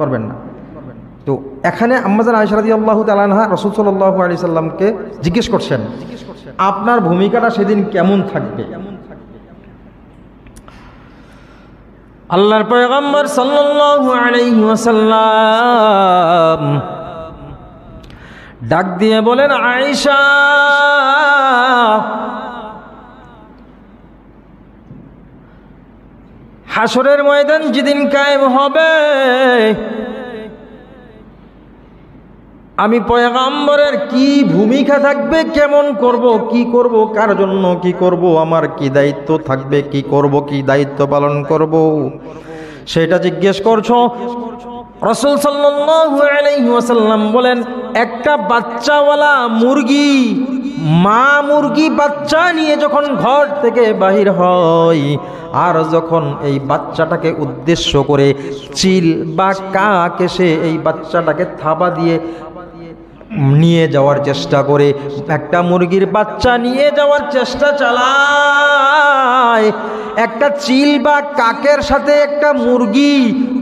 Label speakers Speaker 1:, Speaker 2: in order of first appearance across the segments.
Speaker 1: করবেন না। তো এখানে আম্মাজান আয়েশা রাদিয়াল্লাহু তাআলা আনহা রাসূল সাল্লাল্লাহু আলাইহি সাল্লামকে জিজ্ঞেস করছেন, আপনার ভূমিকাটা সেদিন কেমন থাকবে? আল্লাহর পয়গম্বর সাল্লাল্লাহু আলাইহি ওয়াসাল্লাম ডাক দিয়ে বলেন, আয়েশা, হাসরের ময়দান যেদিন কায়েম হবে, আমি পয়গম্বরের কি ভূমিকা থাকবে, কেমন করব, কি করব, কার জন্য কি করব, আমার কি দায়িত্ব থাকবে, কি করব, কি দায়িত্ব পালন করব, সেটা জিজ্ঞেস করছো। রাসূল সাল্লাল্লাহু আলাইহি ওয়াসাল্লাম বলেন, একটা বাচ্চাওয়ালা মুরগি, মা মুরগি বাচ্চা নিয়ে যখন ঘর থেকে বাহির হয়, আর যখন এই বাচ্চাটাকে উদ্দেশ্য করে চিল বা কাক এসে এই বাচ্চাটাকে থাবা দিয়ে নিয়ে যাওয়ার চেষ্টা করে, একটা মুরগির বাচ্চা নিয়ে যাওয়ার চেষ্টা চালায়, একটা চিল বা কাকের সাথে একটা মুরগি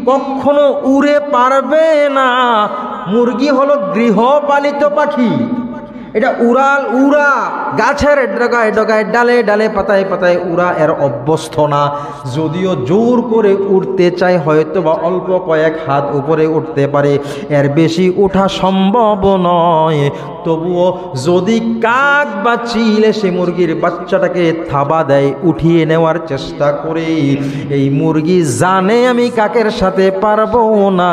Speaker 1: কখনো উড়ে পারবে না। মুরগি হলো গৃহপালিত পাখি, এটা উড়া গাছের ডগায় ডগায়, ডালে ডালে, পাতায় পাতায় উড়া এর অভ্যস্ত না। যদিও জোর করে উঠতে চায়, হয়তো বা অল্প কয়েক হাত উপরে উঠতে পারে, এর বেশি ওঠা সম্ভব নয়। তবুও যদি কাক বা চিল এসে মুরগির বাচ্চাটাকে থাবা দেয়, উঠিয়ে নেওয়ার চেষ্টা করে, এই মুরগি জানে আমি কাকের সাথে পারবো না,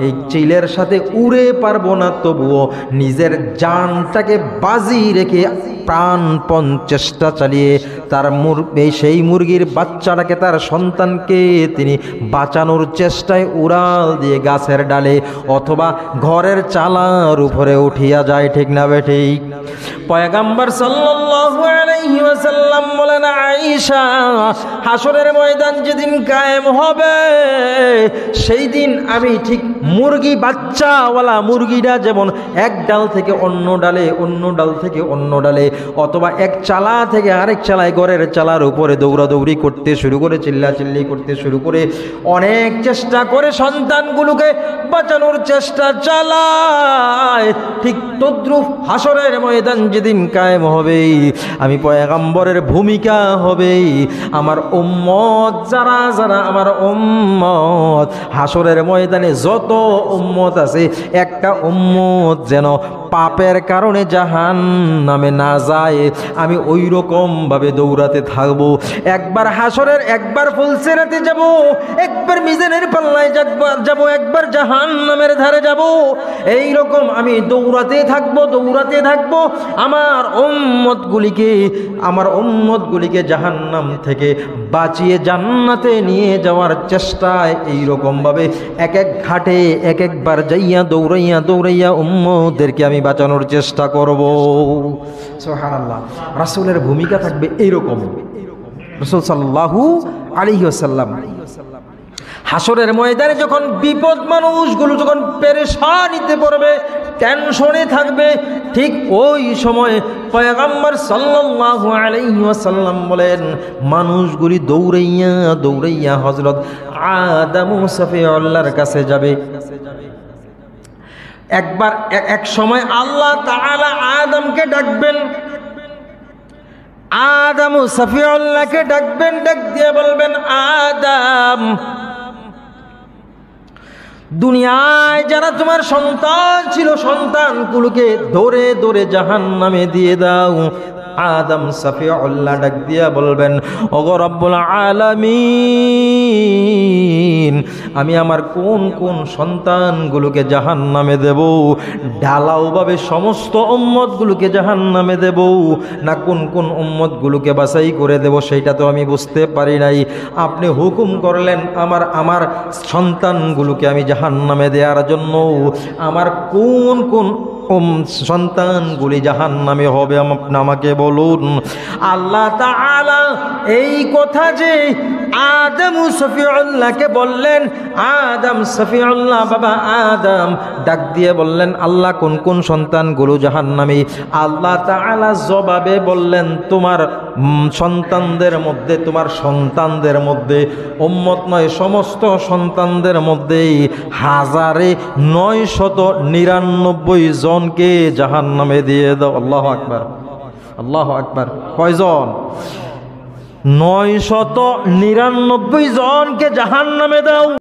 Speaker 1: এই চিলের সাথে উড়ে পারবো না, তবুও নিজের জানটাকে বাজি রেখে প্রাণপণ চেষ্টা চালিয়ে তার সেই মুরগির বাচ্চাটাকে, তার সন্তানকে তিনি বাঁচানোর চেষ্টায় উড়াল দিয়ে গাছের ডালে অথবা ঘরের চালার উপরে উঠিয়া যায়। ঠিক না বেঠিক? পয়গম্বর সাল্লাল্লাহু আলাইহি ওয়াসাল্লাম বলেন, আয়েশা, হাসরের ময়দান যেদিন কায়েম হবে, সেই দিন আমি ঠিক মুরগি বাচ্চাওয়ালা মুরগিটা যেমন এক ডাল থেকে অন্য ডালে, অন্য ডাল থেকে অন্য ডালে, অথবা এক চালা থেকে আরেক চালায় ঘরের চালার উপরে দৌড়াদৌড়ি করতে শুরু করে, চিল্লাচিল্লি করতে শুরু করে, অনেক চেষ্টা করে সন্তানগুলোকে বাঁচানোর চেষ্টা চালায়, ঠিক তদ্রুপ হাসরের ময়দান যেদিন কায়েম হবে, আমি পয়গম্বরের ভূমিকা হবে, আমার উম্মত যারা যারা আমার উম্মত, হাসরের ময়দানে যত উম্মত আছে, একটা উম্মত যেন পাপের কারণে জাহান্নামে না যায়, আমি ওই রকম ভাবে দৌড়াতে থাকবো। একবার হাসরের, একবার ফুলসিরাতে যাব, একবার মিজানের পাল্লায় যাব, একবার জাহান্নামের ধারে যাব, এই রকম আমি দৌড়াতে থাকবো, দৌড়াতে থাকবো, আমার উম্মতগুলিকে জাহান্নাম থেকে বাঁচিয়ে জান্নাতে নিয়ে যাওয়ার চেষ্টায় এই রকম ভাবে এক এক ঘাটে এক একবার যাইয়া দৌড়াইয়া দৌড়াইয়া উম্মতদেরকে আমি বাঁচানোর চেষ্টা করব। সুবহানাল্লাহ। রাসূলের ভূমিকা থাকবে এইরকম। রাসূল সাল্লাল্লাহু আলাইহি ওয়াসাল্লাম হাসরের ময়দানে যখন বিপদ, মানুষগুলো যখন পেরেশানিতে পড়বে, টেনশনে থাকবে, ঠিক ওই সময় পয়গম্বর সাল্লাল্লাহু আলাইহি ওয়াসাল্লাম বলেন, মানুষগুলি দৌড়াইয়া দৌড়াইয়া হযরত আদম সফিউল্লাহর কাছে যাবে। এক সময় আল্লাহ তাআলা আদমকে ডাকবেন, আদম সফিউল্লাহকে ডাকবেন, ডাক দিয়ে বলবেন, আদম, দুনিয়ায় যারা তোমার সন্তান ছিল, সন্তানগুলোকে ধরে ধরে জাহান্নামে দিয়ে দাও। আদম সফিউল্লাহ ডাক দিয়া বলবেন, ওগো রব্বুল আলামিন, আমি আমার কোন কোন সন্তানগুলোকে জাহান্নামে দেব? ঢালাওভাবে সমস্ত উম্মতগুলোকে জাহান্নামে দেব, না কোন কোন উম্মতগুলোকে বাছাই করে দেব, সেইটা তো আমি বুঝতে পারি নাই। আপনি হুকুম করলেন আমার সন্তানগুলোকে আমি জাহান্নামে দেওয়ার জন্য, আমার কোন কোন সন্তানগুলি জাহান্নামে হবে আপনি আমাকে বলুন। আল্লাহ তাআলা এই কথা যে আদম সফিউল্লাহকে বললেন, আদম সফিউল্লাহ বাবা আদম ডাক দিয়ে বললেন, আল্লাহ কোন কোন সন্তানগুলো জাহান্নামী? আল্লাহ তাআলা জবাবে বললেন, তোমার সন্তানদের মধ্যে, তোমার সন্তানদের মধ্যে, উম্মত নয় সমস্ত সন্তানদের মধ্যেই 1999 জনকে জাহান্নামে দিয়ে দাও। আল্লাহু আকবার, আল্লাহু আকবার। কয়জন? 999 জনকে জাহান্নামে দাও।